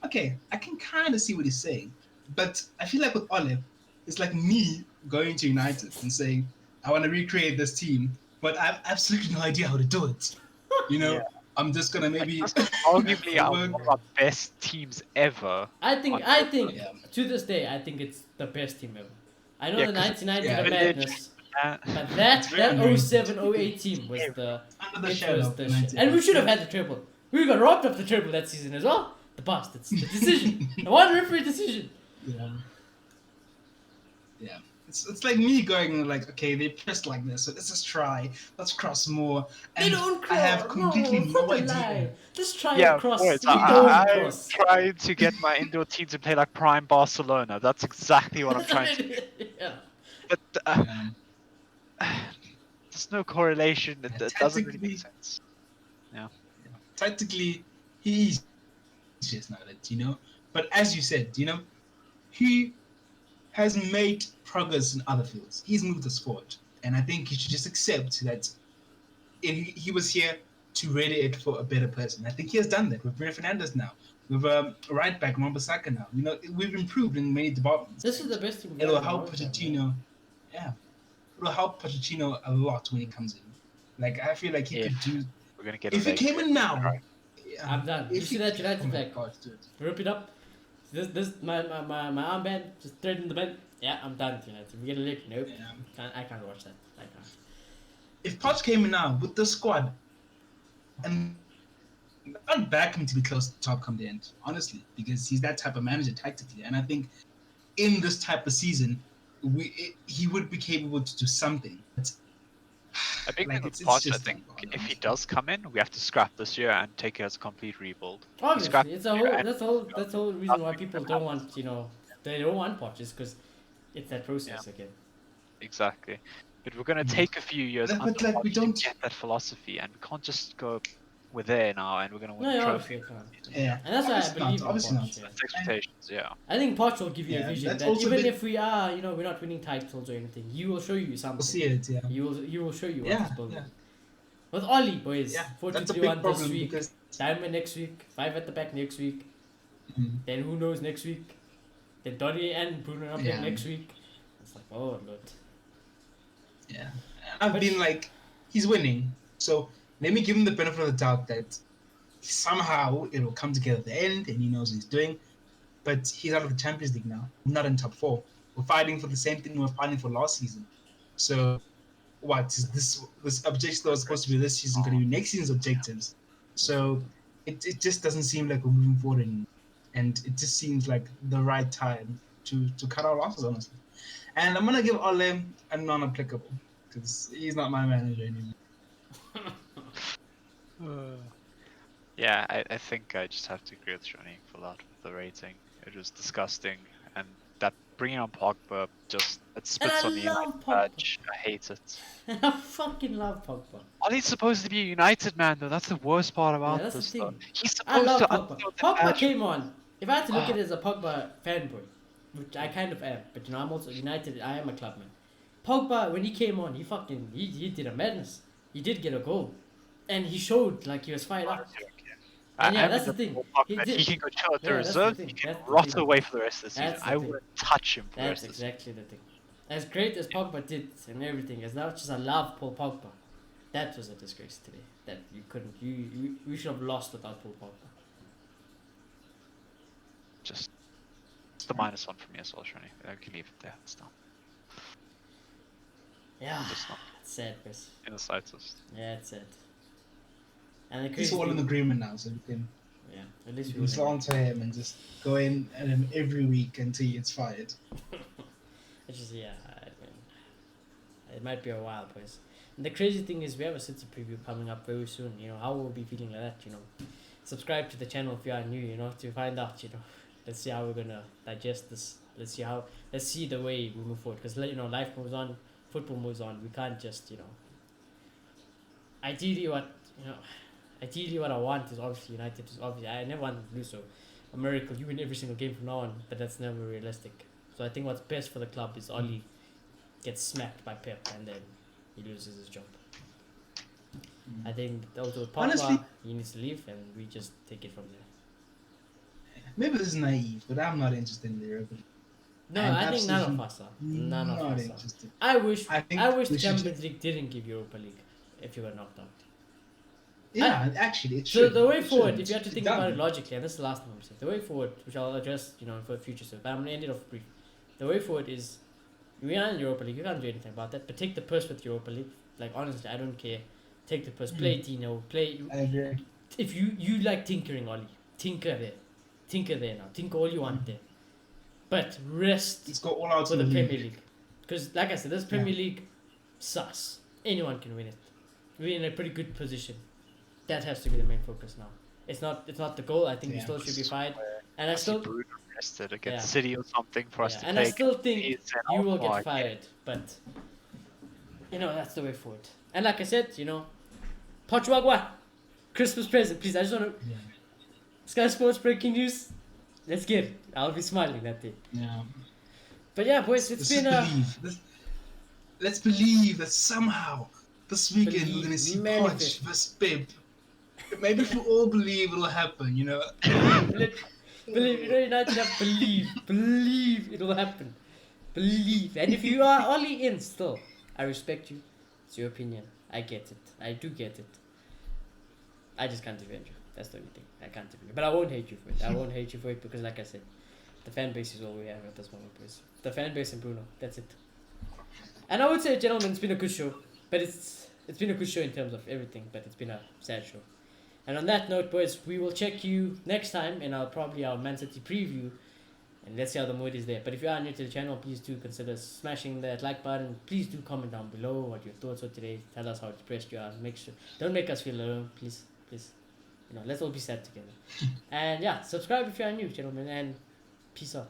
Okay, I can kind of see what he's saying, but I feel like with Ole, it's like me going to United and saying I want to recreate this team, but I have absolutely no idea how to do it. You know, Yeah. I'm just gonna Like, maybe this is arguably one work. of our best teams ever. I think Yeah. to this day I think it's the best team ever. I know Yeah, the 'cause 99 yeah. did a madness, Uh, but It's that very that underrated. 07 08 team was Under the it shadow was of the the shit. 90s. And we should have had the triple. We got robbed of the triple that season as well. The bastards. The decision. The one referee decision. Yeah. Yeah. It's like me going like, okay, they pressed like this, so let's just try. Let's cross more. They And don't I have cross. completely No, no fucking idea. lie. Just try yeah, and of cross. course. We don't I'm cross. trying to get my indoor team to play like prime Barcelona. That's exactly what I'm trying to do. Yeah. But Um, there's no correlation. It doesn't really make tactically, sense. Yeah. tactically, he's just not it. But as you said, he has made progress in other fields. He's moved us forward. And I think you should just accept that he was here to ready it for a better person. I think he has done that with Bruno Fernandes now. With right back Wan-Bissaka now. We've improved in many departments. This is the best team. It'll help Pochettino. Yeah, it'll help Pochettino a lot when he comes in. Like I feel like he could If do. we're gonna get a If he leg came in now, right. yeah, I'm done. You if see he, that United oh my flag? gosh, dude. Rip it up. This my armband just throw it in the bin. Yeah, I'm done with United. We get a lick. Nope. Yeah. I can't watch that. I can't. If Poch came in now with the squad, and I'd back him to be close to the top come the end, honestly, because he's that type of manager tactically, and I think in this type of season, he would be capable to do something. But, A big thing with it's Poch, I just think, not if he honestly. does come in, we have to scrap this year and take it as a complete rebuild. Obviously, it's a whole. and- That's the whole reason why people don't want. They don't want Poch is because it's that process again. Exactly. But we're gonna take a few years But, under like, we Poch to don't- get that philosophy, and we can't just go. We're there now, and we're gonna win No, a yeah, trophy. obviously you can't. Yeah, And that's why I obviously believe not, in obviously Poch. not. Yeah. That's expectations, yeah. I think Poch will give you a Yeah, vision that's that also even been- if we are, we're not winning titles or anything, he will show you something. We'll see it. Yeah. He will show you what Yeah, he's building. yeah. With Oli, boys, Yeah, 4 that's a 2 big 1 this problem week, because Diamond next week, 5 at the back next week, then who knows next week, then Dottie and Bruno are playing Yeah. next week. It's like, oh lord. yeah, I've been like, he's winning, so let me give him the benefit of the doubt that somehow it'll come together at the end and he knows what he's doing. But he's out of the Champions League now. We're not in top 4. We're fighting for the same thing we were fighting for last season. So what is this objective that was supposed to be this season going to be next season's objectives? So it just doesn't seem like we're moving forward anymore. And it just seems like the right time to cut our losses, honestly. And I'm gonna give Ole a non-applicable because he's not my manager anymore. Yeah, I think I just have to agree with Johnny for that with the rating. It was disgusting, and that bringing on Pogba just it spits I on the love United Pogba. badge. I hate it. I fucking love Pogba. Ollie's supposed to be a United man, though. That's the worst part about that's the this. thing. Though. He's I supposed love to Pogba. understand the Pogba badge. came on. If I had to look at it as a Pogba fanboy, which I kind of am, but I'm also United. I am a clubman. Pogba, when he came on, he did a madness. He did get a goal, and he showed like he was fired up. And yeah, that's the thing. He can go chill at the Yeah, that's the reserve. thing. He can That's the rot thing. away for the rest of the season. That's the I thing. wouldn't touch him for the That's rest of the season. exactly the thing. As great as Pogba did and everything, as much as I love Paul Pogba, that was a disgrace today. That you couldn't. We should have lost without Paul Pogba. Just it's the -1 for me as well, Shani. I can leave it there. It's done. Yeah, Just not it's sad, Chris. in the slightest. Yeah, it's sad. And the At least crazy we're all in thing, agreement now, so yeah, at least we we can will slant to him and just go in at him every week until he gets fired. It's just, yeah, I mean, it might be a while, boys. And the crazy thing is, we have a City preview coming up very soon. You know, how we'll be feeling like that, you know. Subscribe to the channel if you are new, you know, to find out, you know. Let's see how we're gonna digest this. Let's see the way we move forward. Because, you know, life moves on, football moves on. We can't just, you know. Ideally, what I want is obviously United. Is obviously, I never want to do so. A miracle, you win every single game from now on, but that's never realistic. So I think what's best for the club is Oli gets smacked by Pep and then he loses his job. I think also Pogba, Honestly, he needs to leave and we just take it from there. maybe this is naive, but I'm not interested in the Europa League. No, I'm I think none of absolutely us are. None of not us are. interested. I wish I think the we should Champions League didn't give Europa League if you were knocked out. Yeah, actually, it So should. the way It forward, shouldn't. if you have to It's think done. about it logically, and this is the last thing I'm going to say, the way forward, which I'll address, you know, for future stuff, but I'm going to end it off brief. The way forward is, we are in Europa League, you can't do anything about that, but take the purse with Europa League. Like, honestly, I don't care. Take the purse, play Tino, play. I agree. If you like tinkering, Ollie, tinker there now, tinker all you want there. But rest Let's go all out for in the the Premier league. League. Because, like I said, this Premier League sus. Anyone can win it. We're in a pretty good position. That has to be the main focus now. It's not the goal. I think we still should be fired. And I still Bruno rested against Yeah. City or something for us to and play. I still think against Leeds, you and will oh, I get fired. But you know, that's the way forward. And like I said, you know, Pochwagwa, Christmas present, please. I just wanna Yeah. Sky Sports breaking news. Let's get it. I'll be smiling that day. Yeah. But yeah, boys, it's Let's been a believe. Let's believe that somehow this weekend we're gonna see manifest. Poch versus Pep. Maybe if we all believe it'll happen, you know. believe, you know, United have believe it'll happen. Believe. And if you are only in still, I respect you. It's your opinion. I get it. I do get it. I just can't defend you. That's the only thing. I can't defend you. But I won't hate you for it. I won't hate you for it because, like I said, the fan base is all we have at this moment, boys. The fan base and Bruno. That's it. And I would say, gentlemen, it's been a good show. But it's been a good show in terms of everything. But it's been a sad show. And on that note, boys, we will check you next time in our Man City preview. And let's see how the mood is there. But if you are new to the channel, please do consider smashing that like button. Please do comment down below what your thoughts were today. Tell us how depressed you are. Don't make us feel alone, please. You know, let's all be sad together. And yeah, subscribe if you are new, gentlemen, and peace out.